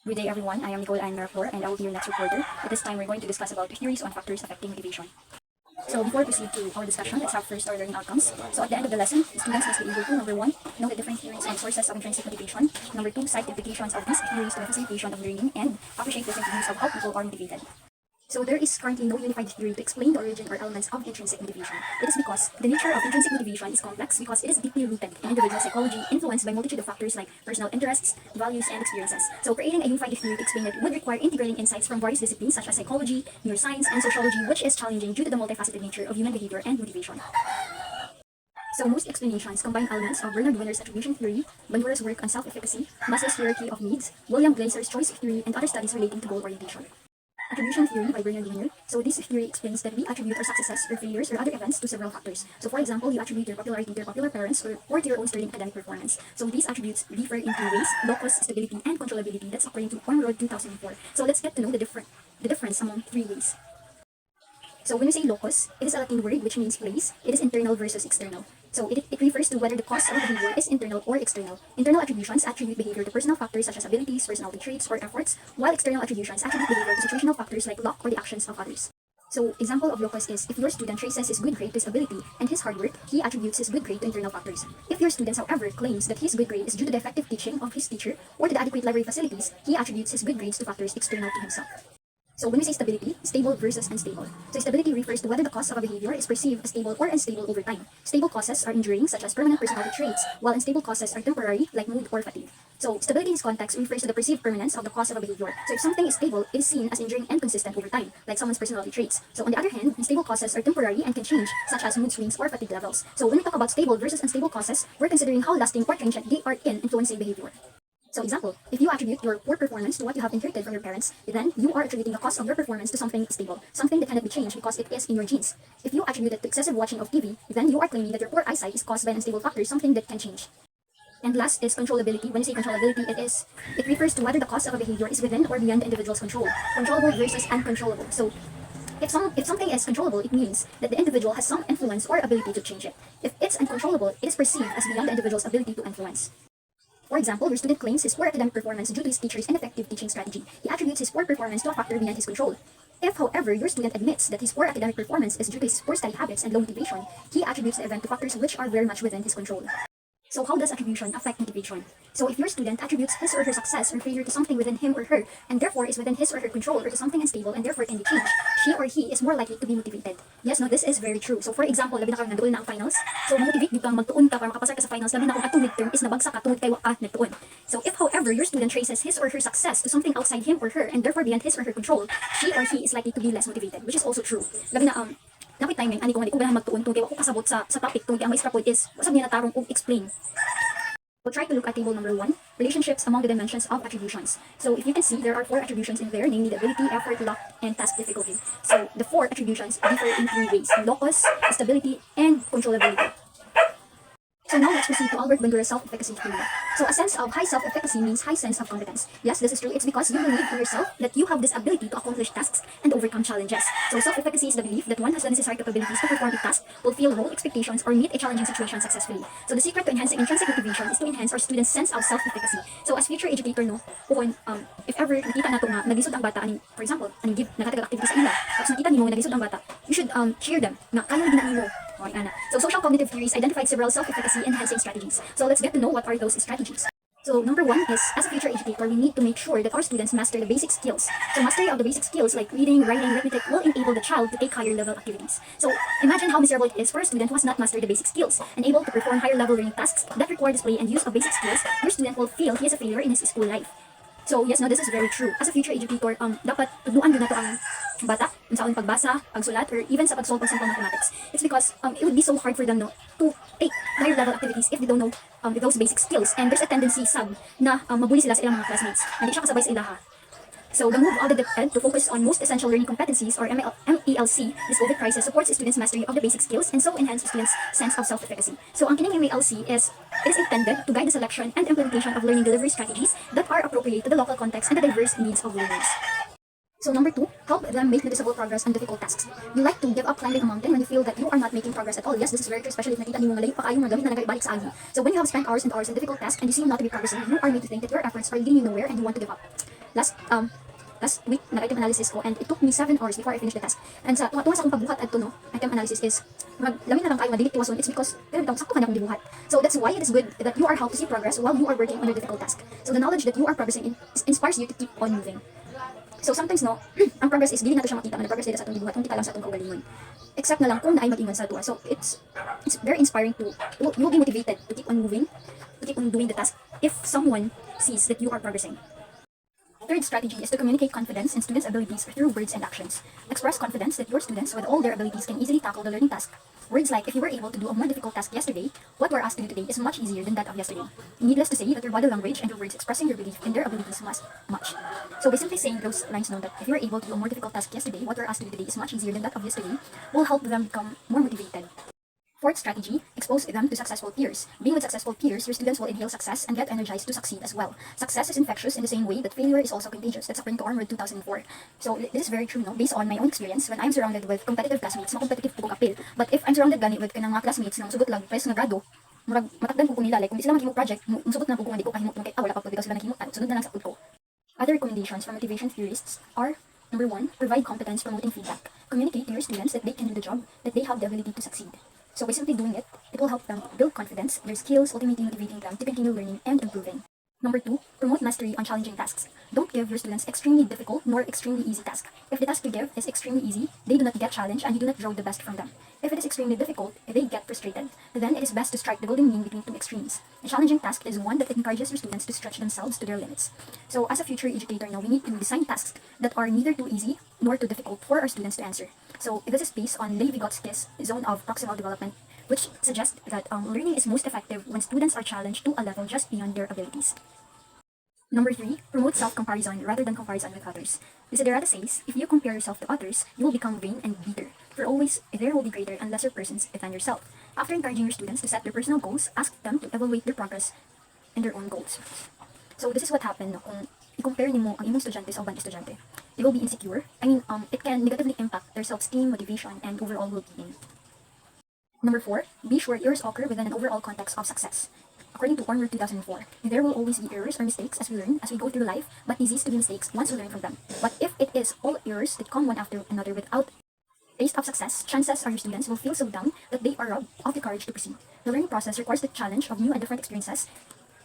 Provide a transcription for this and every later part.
Good day everyone, I am Nicole Ann Maraflor and I will be your next reporter. At this time, we're going to discuss about theories on factors affecting motivation. So before we proceed to our discussion, let's have first our learning outcomes. So at the end of the lesson, the students must be able to, number 1, know the different theories and sources of intrinsic motivation. Number 2, cite the implications of these theories to the facilitation of learning and appreciate different views of how people are motivated. So there is currently no unified theory to explain the origin or elements of intrinsic motivation. It is because the nature of intrinsic motivation is complex because it is deeply rooted in individual psychology, influenced by multitude of factors like personal interests, values, and experiences. So creating a unified theory to explain it would require integrating insights from various disciplines such as psychology, neuroscience, and sociology, which is challenging due to the multifaceted nature of human behavior and motivation. So most explanations combine elements of Bernard Winner's attribution theory, Bandura's work on self-efficacy, Maslow's hierarchy of needs, William Gleiser's choice theory, and other studies relating to goal orientation. Attribution theory by Bernard Winner. So this theory explains that we attribute our successes or failures or other events to several factors. So for example, you attribute your popularity to your popular parents or to your own sterling academic performance. So these attributes differ in three ways: locus, stability, and controllability. That's according to Ormrod 2004. So let's get to know the difference among three ways. So when we say locus, it is a Latin word which means place. It is internal versus external. So it refers to whether the cause of a behavior is internal or external. Internal attributions attribute behavior to personal factors such as abilities, personality traits, or efforts, while external attributions attribute behavior to situational factors like luck or the actions of others. So example of locus is, if your student traces his good grade to his ability and his hard work, he attributes his good grade to internal factors. If your student, however, claims that his good grade is due to the effective teaching of his teacher or to the adequate library facilities, he attributes his good grades to factors external to himself. So when we say stability, stable versus unstable. So stability refers to whether the cause of a behavior is perceived as stable or unstable over time. Stable causes are enduring, such as permanent personality traits, while unstable causes are temporary, like mood or fatigue. So stability in this context refers to the perceived permanence of the cause of a behavior. So if something is stable, it is seen as enduring and consistent over time, like someone's personality traits. So on the other hand, unstable causes are temporary and can change, such as mood swings or fatigue levels. So when we talk about stable versus unstable causes, we're considering how lasting or transient they are in influencing behavior. So example, if you attribute your poor performance to what you have inherited from your parents, then you are attributing the cause of your performance to something stable, something that cannot be changed because it is in your genes. If you attribute it to excessive watching of TV, then you are claiming that your poor eyesight is caused by an unstable factor, something that can change. And last is controllability. When you say controllability, it refers to whether the cause of a behavior is within or beyond the individual's control. Controllable versus uncontrollable. So if something is controllable, it means that the individual has some influence or ability to change it. If it's uncontrollable, it is perceived as beyond the individual's ability to influence. For example, your student claims his poor academic performance due to his teacher's ineffective teaching strategy. He attributes his poor performance to a factor beyond his control. If, however, your student admits that his poor academic performance is due to his poor study habits and low motivation, he attributes the event to factors which are very much within his control. So how does attribution affect motivation? So if your student attributes his or her success or failure to something within him or her, and therefore is within his or her control, or to something unstable and therefore can be changed, she or he is more likely to be motivated. Yes, no, this is very true. So for example, labi na karon nanduol na ang finals, so motivate di kang magtuon ka para makapasar ka sa finals, labi na kung atong midterm is nabagsak ka tungod kay wa ka nagtuon. So if however your student traces his or her success to something outside him or her and therefore beyond his or her control, she or he is likely to be less motivated, which is also true. Labi na napit timing ani kung ganahan magtuon tungod kay wa ko kasabot sa topic tungod kay ang maestra pod is usab niya natarong og explain. We'll try to look at table number 1, relationships among the dimensions of attributions. So if you can see, there are 4 attributions in there, namely the ability, effort, luck, and task difficulty. So the 4 attributions differ in 3 ways: locus, stability, and controllability. So now let's proceed to Albert Bandura's self-efficacy theory. So a sense of high self-efficacy means high sense of competence. Yes, this is true. It's because you believe in yourself that you have this ability to accomplish tasks and overcome challenges. So self-efficacy is the belief that one has the necessary capabilities to perform a task, fulfill role expectations, or meet a challenging situation successfully. So the secret to enhancing intrinsic motivation is to enhance our students' sense of self-efficacy. So as future educator, no, kung if ever nakita nato nga nagisod ang bata, for example, give nakatagal activity sa ila, tapos nakita nimo nga nagisod ang bata, you should cheer them nga kaya na ginanimo. Okay, Anna. So social cognitive theories identified several self-efficacy enhancing strategies. So let's get to know what are those strategies. So number 1 is, as a future educator, we need to make sure that our students master the basic skills. So mastery of the basic skills like reading, writing, arithmetic will enable the child to take higher level activities. So imagine how miserable it is for a student who has not mastered the basic skills and able to perform higher level learning tasks that require display and use of basic skills. Your student will feel he is a failure in his school life. So yes, no, this is very true. As a future educator, dapat tugnuan din nato ang bata sa pagbasa, pagsulat, or even sa pag-solve ng simple mathematics. It's because it would be so hard for them to take higher level activities if they don't know those basic skills. And there's a tendency na mabuli sila sa ilang mga classmates. Hindi siya kasabay sa ilaha. So the move of the ed to focus on most essential learning competencies, or MELC, this COVID crisis supports students' mastery of the basic skills and so enhances students' sense of self-efficacy. So ang kining MELC is intended to guide the selection and implementation of learning delivery strategies that are appropriate to the local context and the diverse needs of learners. So number 2, help them make noticeable progress on difficult tasks. You like to give up climbing a mountain when you feel that you are not making progress at all. Yes, this is very true, especially if nakita niyo nga layo pa kayo nga gamit na nagabalik sa agi. So when you have spent hours and hours in difficult tasks and you seem not to be progressing, you are made to think that your efforts are leading you nowhere and you want to give up. last week nag-item analysis ko, and it took me 7 hours before I finished the task. And sa tuwa sa akong pagbuhat adto no, item analysis is lamin na lang kayo madilit tiwason. It's because pero bitaw sakto kanya akong gibuhat. So that's why it is good that you are how to see progress while you are working on your difficult task. So the knowledge that you are progressing in inspires you to keep on moving. So sometimes no, ang progress is dili nato siya makita, ang progress dito sa atong gibuhat, kung kita lang sa atong kaugalingon. Except na lang kung naay mag-ingon sa tuwa. So it's very inspiring to you will be motivated to keep on moving, to keep on doing the task if someone sees that you are progressing. Third strategy is to communicate confidence in students' abilities through words and actions. Express confidence that your students, with all their abilities, can easily tackle the learning task. Words like, if you were able to do a more difficult task yesterday, what we're asked to do today is much easier than that of yesterday. Needless to say that your body language and your words expressing your belief in their abilities must much. So by simply saying those lines know that if you were able to do a more difficult task yesterday, what we're asked to do today is much easier than that of yesterday, will help them become more motivated. Fourth strategy, expose them to successful peers. Being with successful peers, your students will inhale success and get energized to succeed as well. Success is infectious in the same way that failure is also contagious. That's according to Armored 2004. So this is very true, no? Based on my own experience, when I'm surrounded with competitive classmates, competitive po kong apil. But if I'm surrounded gani with kanang mga classmates na sugot lang, pres nga grado, murag matakdan ko nila, like kung di sila maghimo project, sugot na ko kung hindi ko kahimot kay wala pa po because sila naghimo, sunod na lang sa ko. Other recommendations from motivation theorists are: number 1, provide competence promoting feedback. Communicate to your students that they can do the job, that they have the ability to succeed. So by simply doing it will help them build confidence, their skills, ultimately motivating them to continue learning and improving. Number 2, promote mastery on challenging tasks. Don't give your students extremely difficult nor extremely easy tasks. If the task you give is extremely easy, they do not get challenged and you do not draw the best from them. If it is extremely difficult, they get frustrated. Then it is best to strike the golden mean between two extremes. A challenging task is one that encourages your students to stretch themselves to their limits. So as a future educator now, we need to design tasks that are neither too easy nor too difficult for our students to answer. So this is based on Levi Vygotsky's zone of proximal development, which suggests that learning is most effective when students are challenged to a level just beyond their abilities. Number 3, promote self-comparison rather than comparison with others. Desiderata says, if you compare yourself to others, you will become vain and bitter, for always there will be greater and lesser persons than yourself. After encouraging your students to set their personal goals, ask them to evaluate their progress and their own goals. So this is what happened no, kung i-compare nimo ang imong estudyante sa ubang estudyante. They will be insecure. It can negatively impact their self-esteem, motivation, and overall well-being. Number 4, be sure errors occur within an overall context of success. According to Armored 2004, there will always be errors or mistakes as we learn, as we go through life, but it is to be mistakes once we learn from them. But if it is all errors that come one after another without taste of success, chances are your students will feel so down that they are robbed of the courage to proceed. The learning process requires the challenge of new and different experiences,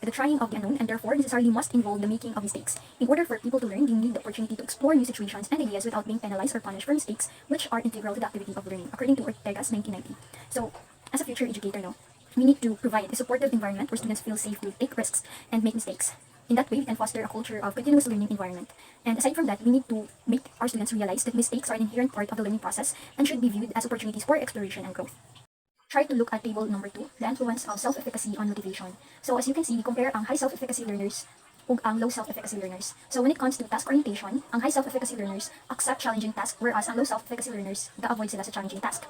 the trying of the unknown, and therefore necessarily must involve the making of mistakes. In order for people to learn, they need the opportunity to explore new situations and ideas without being penalized or punished for mistakes, which are integral to the activity of learning, according to Ortega's 1990. So, as a future educator now, we need to provide a supportive environment where students feel safe to take risks and make mistakes. In that way, we can foster a culture of continuous learning environment. And aside from that, we need to make our students realize that mistakes are an inherent part of the learning process and should be viewed as opportunities for exploration and growth. Try to look at table number 2, the influence of self-efficacy on motivation. So as you can see, we compare ang high self-efficacy learners ug ang low self-efficacy learners. So when it comes to task orientation, ang high self-efficacy learners accept challenging tasks, whereas ang low self-efficacy learners ga-avoid sila sa challenging task.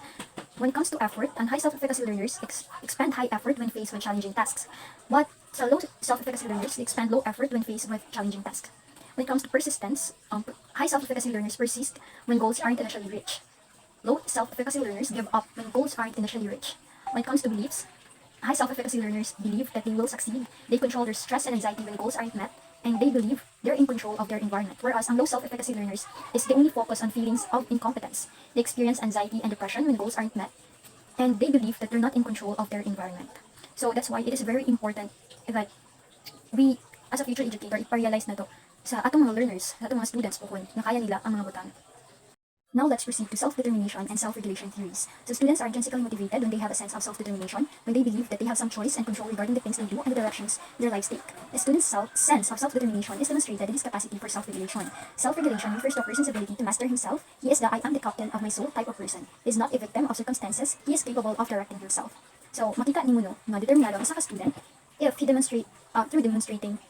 When it comes to effort, ang high self-efficacy learners expend high effort when faced with challenging tasks. But sa low self-efficacy learners, they expend low effort when faced with challenging tasks. When it comes to persistence, high self-efficacy learners persist when goals aren't initially reached. Low self-efficacy learners give up when goals aren't initially reached. When it comes to beliefs, high self-efficacy learners believe that they will succeed, they control their stress and anxiety when goals aren't met, and they believe they're in control of their environment. Whereas ang low self-efficacy learners is they only focus on feelings of incompetence. They experience anxiety and depression when goals aren't met, and they believe that they're not in control of their environment. So that's why it is very important that we, as a future educator, ipa-realize na to sa atong mga learners, sa atong mga students po kung nakaya nila ang mga butang. Now let's proceed to self-determination and self-regulation theories. So students are intrinsically motivated when they have a sense of self-determination, when they believe that they have some choice and control regarding the things they do and the directions their lives take. A student's sense of self-determination is demonstrated in his capacity for self-regulation. Self-regulation refers to a person's ability to master himself. He is the I am the captain of my soul type of person. He is not a victim of circumstances. He is capable of directing himself. So makita nimo no, nga determinado ang isa ka student if he through demonstrating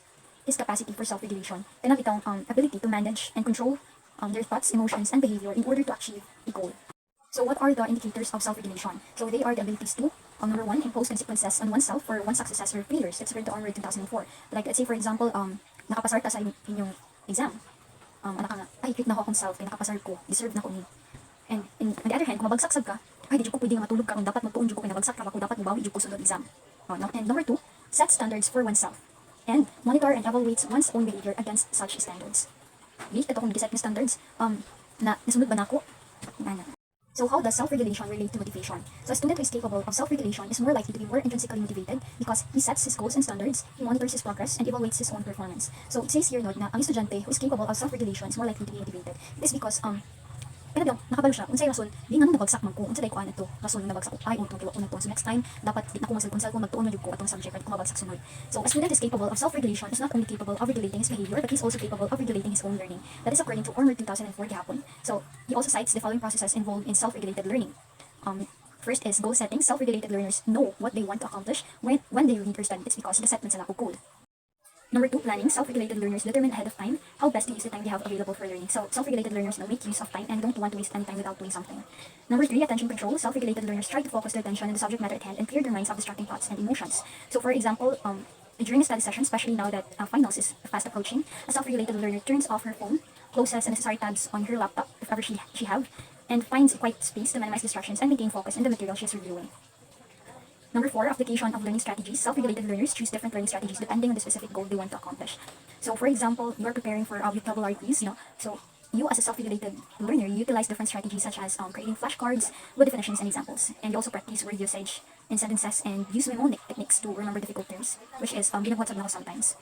his capacity for self-regulation, kanang itong ability to manage and control their thoughts, emotions, and behavior in order to achieve a goal. So what are the indicators of self-regulation? So they are the abilities to, number 1, impose consequences on oneself for one's successes or failures. That's referred to Armored 2004. Like let's say for example, nakapasar ka sa inyong exam. Nga, ay, treat na ako akong self, kaya nakapasar ko, deserve na ko ni. And on the other hand, kung mabagsak sad ka, ay, di ko pwede nga matulog ka, kung dapat magtuon ko, kaya nabagsak ka, kung dapat mabawi ko sunod exam. And number 2, set standards for oneself. And monitor and evaluate one's own behavior against such standards. Wait, ito kung giset ng standards. Nasunod ba na ako? Ano. So how does self-regulation relate to motivation? So a student who is capable of self-regulation is more likely to be more intrinsically motivated because he sets his goals and standards, he monitors his progress, and evaluates his own performance. So it says here no, na ang estudyante who is capable of self-regulation is more likely to be motivated. It is because pinagdaw, nakabalo siya. Unsay rason, di nga nung nabagsak man ko. Unsay day ko to. Rason nung nabagsak ko. Ay, utong kiwa ko na to. So next time, dapat di na ko magsalkon magtuon man ko atong subject kung mabagsak sunod. So a student is capable of self-regulation is not only capable of regulating his behavior, but he's also capable of regulating his own learning. That is according to Ormer 2004 gihapon. So he also cites the following processes involved in self-regulated learning. First is goal setting. Self-regulated learners know what they want to accomplish when they read or study. It's because the set man sila og goal. Number 2, planning. Self-regulated learners determine ahead of time how best to use the time they have available for learning. So, self-regulated learners make use of time and don't want to waste any time without doing something. Number 3, attention control. Self-regulated learners try to focus their attention on the subject matter at hand and clear their minds of distracting thoughts and emotions. So, for example, during a study session, especially now that finals is fast approaching, a self-regulated learner turns off her phone, closes the necessary tabs on her laptop, if ever she have, and finds a quiet space to minimize distractions and maintain focus in the material she is reviewing. Number 4, application of learning strategies. Self-regulated learners choose different learning strategies depending on the specific goal they want to accomplish. So, for example, you are preparing for a vocabulary quiz, so you as a self-regulated learner, you utilize different strategies such as creating flashcards with definitions and examples. And you also practice word usage in sentences and use mnemonic techniques to remember difficult terms, which is binabwatsab na ko sometimes.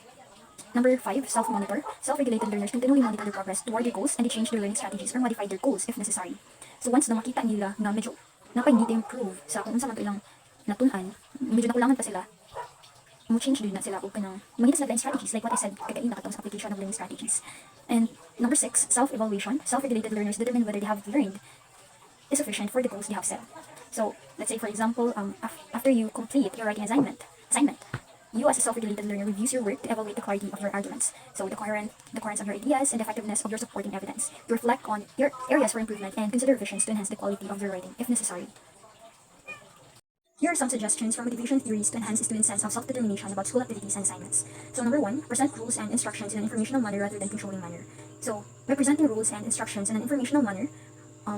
Number 5, self-monitor. Self-regulated learners continually monitor their progress toward their goals and they change their learning strategies or modify their goals if necessary. So once na makita nila na medyo hindi improve sa kung unsa man ilang natunan, medyo nakulangan pa sila, mo-change din na sila o kanang mangitas na learning strategies like what I said kagaina katong sa application of learning strategies. And number 6, self-evaluation. Self-regulated learners determine whether they have learned is sufficient for the goals they have set. So let's say for example, after you complete your writing assignment, you as a self-regulated learner reviews your work to evaluate the clarity of your arguments. So the coherence of your ideas and the effectiveness of your supporting evidence. To reflect on your areas for improvement and consider revisions to enhance the quality of your writing if necessary. Here are some suggestions for motivation theories to enhance a student's sense of self-determination about school activities and assignments. So number 1, present rules and instructions in an informational manner rather than controlling manner. So by presenting rules and instructions in an informational manner,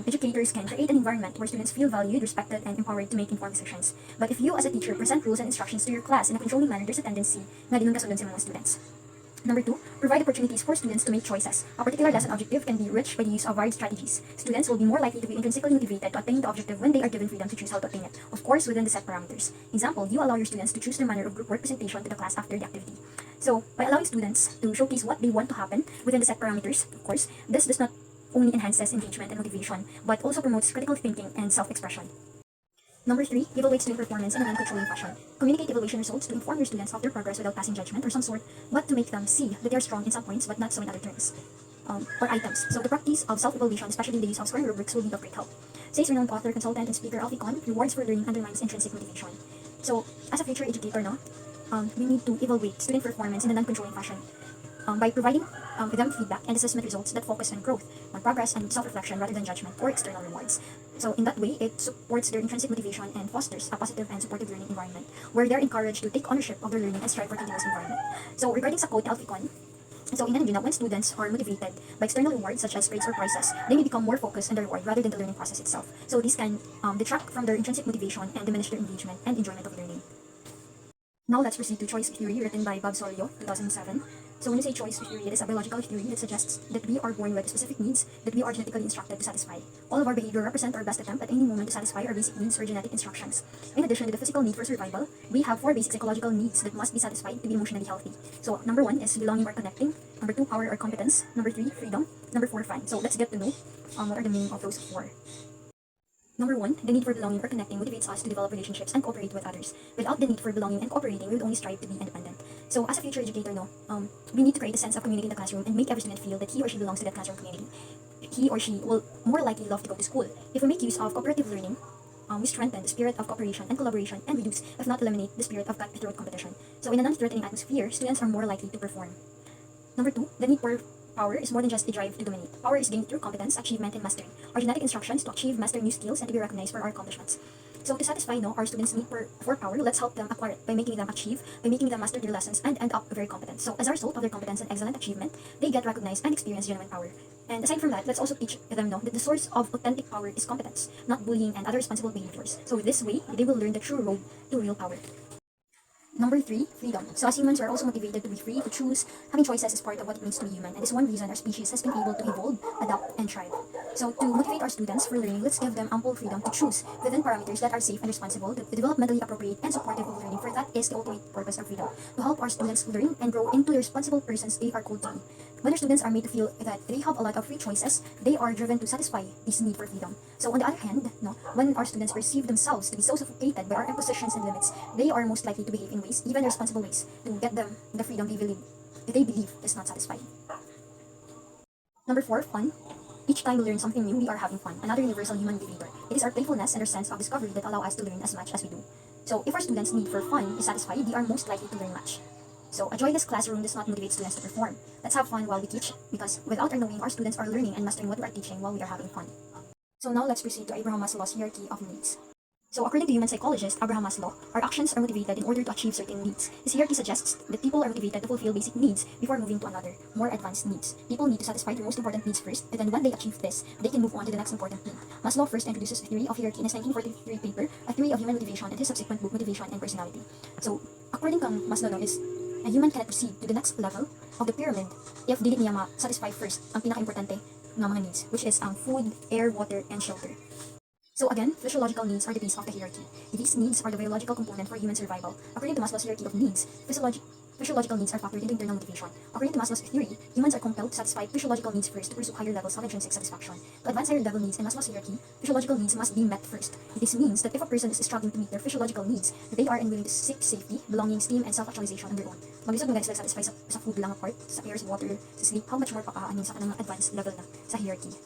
educators can create an environment where students feel valued, respected, and empowered to make informed decisions. But if you as a teacher present rules and instructions to your class in a controlling manner, there's a tendency na di nun kasunod sa mga students. Number 2, provide opportunities for students to make choices. A particular lesson objective can be reached by the use of varied strategies. Students will be more likely to be intrinsically motivated to attain the objective when they are given freedom to choose how to attain it, of course within the set parameters. Example, you allow your students to choose their manner of group work presentation to the class after the activity. So, by allowing students to showcase what they want to happen within the set parameters, of course, this does not only enhances engagement and motivation, but also promotes critical thinking and self-expression. Number 3, evaluate student performance in a non-controlling fashion. Communicate evaluation results to inform your students of their progress without passing judgment or some sort, but to make them see that they are strong in some points but not so in other terms or items. So the practice of self-evaluation, especially the use of scoring rubrics, will be of great help. Says renowned author, consultant, and speaker Alfie Kohn, rewards for learning undermines intrinsic motivation. So as a future educator, we need to evaluate student performance in a non-controlling fashion. By providing them feedback and assessment results that focus on growth, on progress, and self-reflection rather than judgment or external rewards. So in that way, it supports their intrinsic motivation and fosters a positive and supportive learning environment where they're encouraged to take ownership of their learning and strive for continuous environment. So regarding sa quote, Alfie Kohn, so in when students are motivated by external rewards such as grades or prizes, they may become more focused on the reward rather than the learning process itself. So this can detract from their intrinsic motivation and diminish their engagement and enjoyment of learning. Now let's proceed to choice theory written by Bob Solio, 2007. So when you say choice theory, it is a biological theory that suggests that we are born with specific needs that we are genetically instructed to satisfy. All of our behavior represent our best attempt at any moment to satisfy our basic needs or genetic instructions. In addition to the physical need for survival, we have 4 basic psychological needs that must be satisfied to be emotionally healthy. So number 1 is belonging or connecting. Number 2, power or competence. Number 3, freedom. Number 4, fun. So let's get to know what are the meaning of those 4. Number 1, the need for belonging or connecting motivates us to develop relationships and cooperate with others. Without the need for belonging and cooperating, we would only strive to be independent. So as a future educator, we need to create a sense of community in the classroom and make every student feel that he or she belongs to that classroom community. He or she will more likely love to go to school. If we make use of cooperative learning, we strengthen the spirit of cooperation and collaboration and reduce, if not eliminate, the spirit of cutthroat competition. So in a non-threatening atmosphere, students are more likely to perform. Number 2, the need for power is more than just a drive to dominate. Power is gained through competence, achievement, and mastery. Our genetic instructions to achieve, master new skills, and to be recognized for our accomplishments. So to satisfy our students' need for power, let's help them acquire it by making them achieve, by making them master their lessons, and end up very competent. So as a result of their competence and excellent achievement, they get recognized and experience genuine power. And aside from that, let's also teach them that the source of authentic power is competence, not bullying and other responsible behaviors. So this way, they will learn the true road to real power. Number 3, freedom. So as humans, we are also motivated to be free, to choose. Having choices is part of what it means to be human, and this is one reason our species has been able to evolve, adapt, and thrive. So to motivate our students for learning, let's give them ample freedom to choose within parameters that are safe and responsible, developmentally appropriate, and supportive of learning, for that is the ultimate purpose of freedom, to help our students learn and grow into the responsible persons they are called to be. When our students are made to feel that they have a lot of free choices, they are driven to satisfy this need for freedom. So on the other hand, when our students perceive themselves to be so suffocated by our impositions and limits, they are most likely to behave in ways, even irresponsible ways, to get them the freedom they believe is not satisfying. Number 4, fun. Each time we learn something new, we are having fun. Another universal human behavior. It is our playfulness and our sense of discovery that allow us to learn as much as we do. So if our students' need for fun is satisfied, they are most likely to learn much. So a joyless classroom does not motivate students to perform. Let's have fun while we teach, because without our knowing, our students are learning and mastering what we are teaching while we are having fun. So now let's proceed to Abraham Maslow's hierarchy of needs. So according to human psychologist Abraham Maslow, our actions are motivated in order to achieve certain needs. This hierarchy suggests that people are motivated to fulfill basic needs before moving to another, more advanced needs. People need to satisfy their most important needs first, and then when they achieve this, they can move on to the next important need. Maslow first introduces a theory of hierarchy in his 1943 paper, A Theory of Human Motivation, and his subsequent book, Motivation and Personality. So according to Maslow, a human cannot proceed to the next level of the pyramid if dili niya ma-satisfy first ang pinaka-importante ng mga needs, which is ang food, air, water, and shelter. So again, physiological needs are the base of the hierarchy. These needs are the biological component for human survival. According to Maslow's hierarchy of needs, physiological needs are factored into internal motivation. According to Maslow's theory, humans are compelled to satisfy physiological needs first to pursue higher levels of intrinsic satisfaction. To advance higher level needs in Maslow's hierarchy, physiological needs must be met first. This means that if a person is struggling to meet their physiological needs, they are unwilling to seek safety, belonging, esteem, and self-actualization on their own. Magbisog mo guys sila satisfy sa food lang apart, sa air, sa water, sa sleep, how much more pakaanin sa kanang advanced level na sa hierarchy.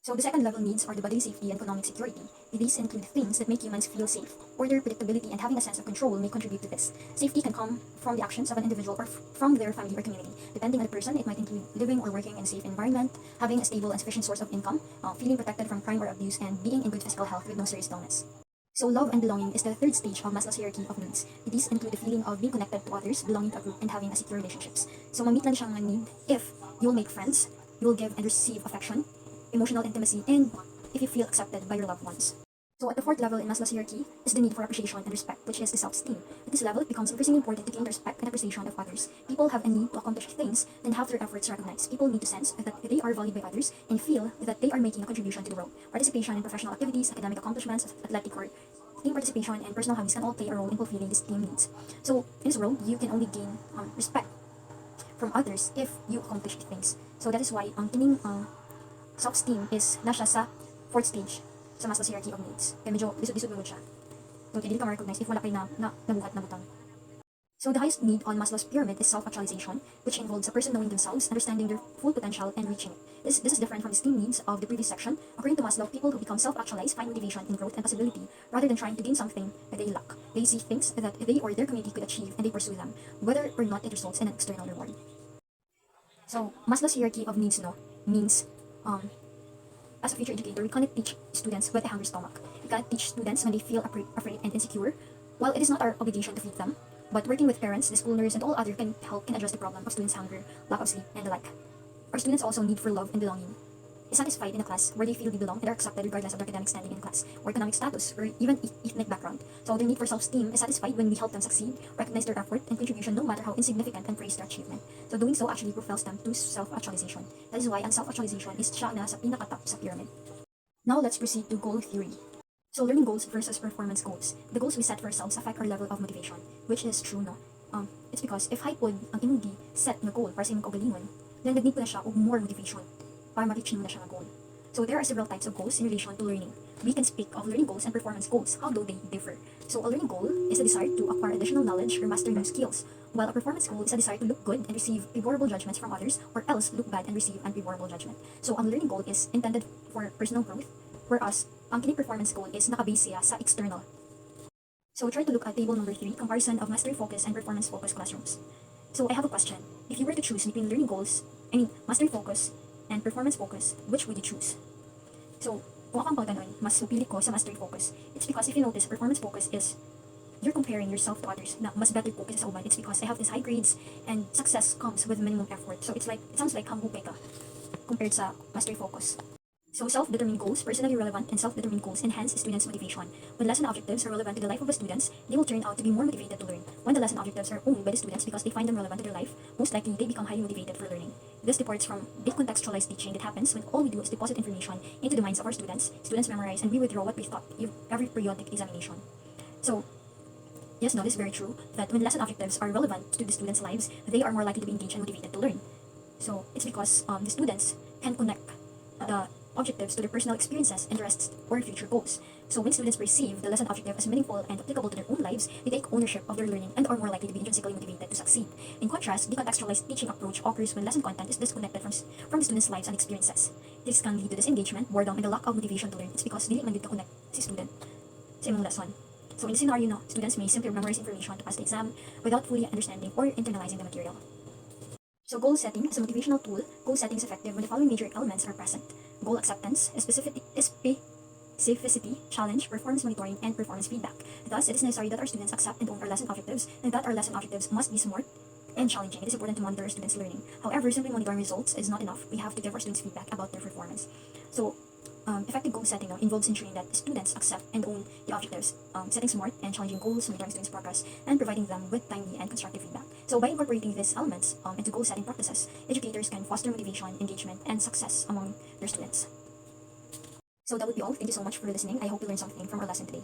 So the second level needs are the bodily safety and economic security. These include things that make humans feel safe. Order, predictability, and having a sense of control may contribute to this. Safety can come from the actions of an individual or from their family or community. Depending on the person, it might include living or working in a safe environment, having a stable and sufficient source of income, feeling protected from crime or abuse, and being in good physical health with no serious illness. So love and belonging is the third stage of Maslow's hierarchy of needs. These include the feeling of being connected to others, belonging to a group, and having a secure relationships. So mamit lang siyang need if you'll make friends, you will give and receive affection, emotional intimacy, and if you feel accepted by your loved ones. So at the fourth level in Maslow's hierarchy is the need for appreciation and respect, which is the self-esteem. At this level, it becomes increasingly important to gain the respect and appreciation of others. People have a need to accomplish things and have their efforts recognized. People need to sense that they are valued by others and feel that they are making a contribution to the world. Participation in professional activities, academic accomplishments, athletic or team participation, and personal hobbies can all play a role in fulfilling these team needs. So in this world, you can only gain respect from others if you accomplish things. So that is why ang kining self-esteem is nasa sa fourth stage sa Maslow's hierarchy of needs. Kaya medyo lisod-lisod mo siya. Kung hindi ka ma-recognize if wala kayo nabuhat na butang. So the highest need on Maslow's pyramid is self-actualization, which involves a person knowing themselves, understanding their full potential, and reaching it. This is different from the esteem needs of the previous section. According to Maslow, people who become self-actualized find motivation in growth and possibility rather than trying to gain something that they lack. They see things that they or their community could achieve and they pursue them, whether or not it results in an external reward. So Maslow's hierarchy of needs means as a future educator, we cannot teach students with a hungry stomach. We cannot teach students when they feel afraid and insecure. While it is not our obligation to feed them, but working with parents, the school nurse, and all other can address the problem of students' hunger, lack of sleep, and the like. Our students also need for love and belonging. Is satisfied in a class where they feel they belong and are accepted regardless of their academic standing in class, or economic status, or even ethnic background. So their need for self-esteem is satisfied when we help them succeed, recognize their effort and contribution no matter how insignificant, and praise their achievement. So doing so actually propels them to self-actualization. That is why ang self-actualization is siya na sa pinaka-top sa pyramid. Now let's proceed to goal theory. So learning goals versus performance goals. The goals we set for ourselves affect our level of motivation, which is true, no? It's because if high pod ang imong set na goal para sa imong kaugalingon, then nag-need po na siya og more motivation para ma-reach mo na siya nga goal. So there are several types of goals in relation to learning. We can speak of learning goals and performance goals. How do they differ? So a learning goal is a desire to acquire additional knowledge or master new skills, while a performance goal is a desire to look good and receive favorable judgments from others, or else look bad and receive unfavorable judgment. So a learning goal is intended for personal growth, whereas ang kining performance goal is nakabase siya sa external. So try to look at table number 3, comparison of mastery focus and performance focus classrooms. So I have a question. If you were to choose between learning goals, mastery focus and performance focus, which would you choose? So kung akong pagdanon, mas supili ko sa mastery focus. It's because if you notice, performance focus is you're comparing yourself to others na mas better ko kaysa sa uban. It's because I have these high grades and success comes with minimum effort. So it sounds like hamhupay ka compared sa mastery focus. So self-determined goals, personally relevant and self-determined goals enhance students' motivation. When lesson objectives are relevant to the life of the students, they will turn out to be more motivated to learn. When the lesson objectives are owned by the students because they find them relevant to their life, most likely they become highly motivated for learning. This departs from decontextualized teaching that happens when all we do is deposit information into the minds of our students, students memorize, and we withdraw what we thought every periodic examination. So, yes, no, this is very true, that when lesson objectives are relevant to the students' lives, they are more likely to be engaged and motivated to learn. So, it's because the students can connect the objectives to their personal experiences, interests, or future goals. So when students perceive the lesson objective as meaningful and applicable to their own lives, they take ownership of their learning and are more likely to be intrinsically motivated to succeed. In contrast, the contextualized teaching approach occurs when lesson content is disconnected from the students' lives and experiences. This can lead to disengagement, boredom, and the lack of motivation to learn. It's because dili man gyud ka connect si student sa imong lesson. So in the scenario, no, students may simply memorize information to pass the exam without fully understanding or internalizing the material. So goal setting is a motivational tool. Goal setting is effective when the following major elements are present: goal acceptance, specificity, challenge, performance monitoring, and performance feedback. Thus, it is necessary that our students accept and own our lesson objectives, and that our lesson objectives must be smart and challenging. It is important to monitor our students' learning. However, simply monitoring results is not enough. We have to give our students feedback about their performance. So, effective goal setting now involves ensuring that students accept and own the objectives, setting smart and challenging goals, monitoring students' progress, and providing them with timely and constructive feedback. So by incorporating these elements into goal setting practices, educators can foster motivation, engagement, and success among their students. So that would be all. Thank you so much for listening. I hope you learned something from our lesson today.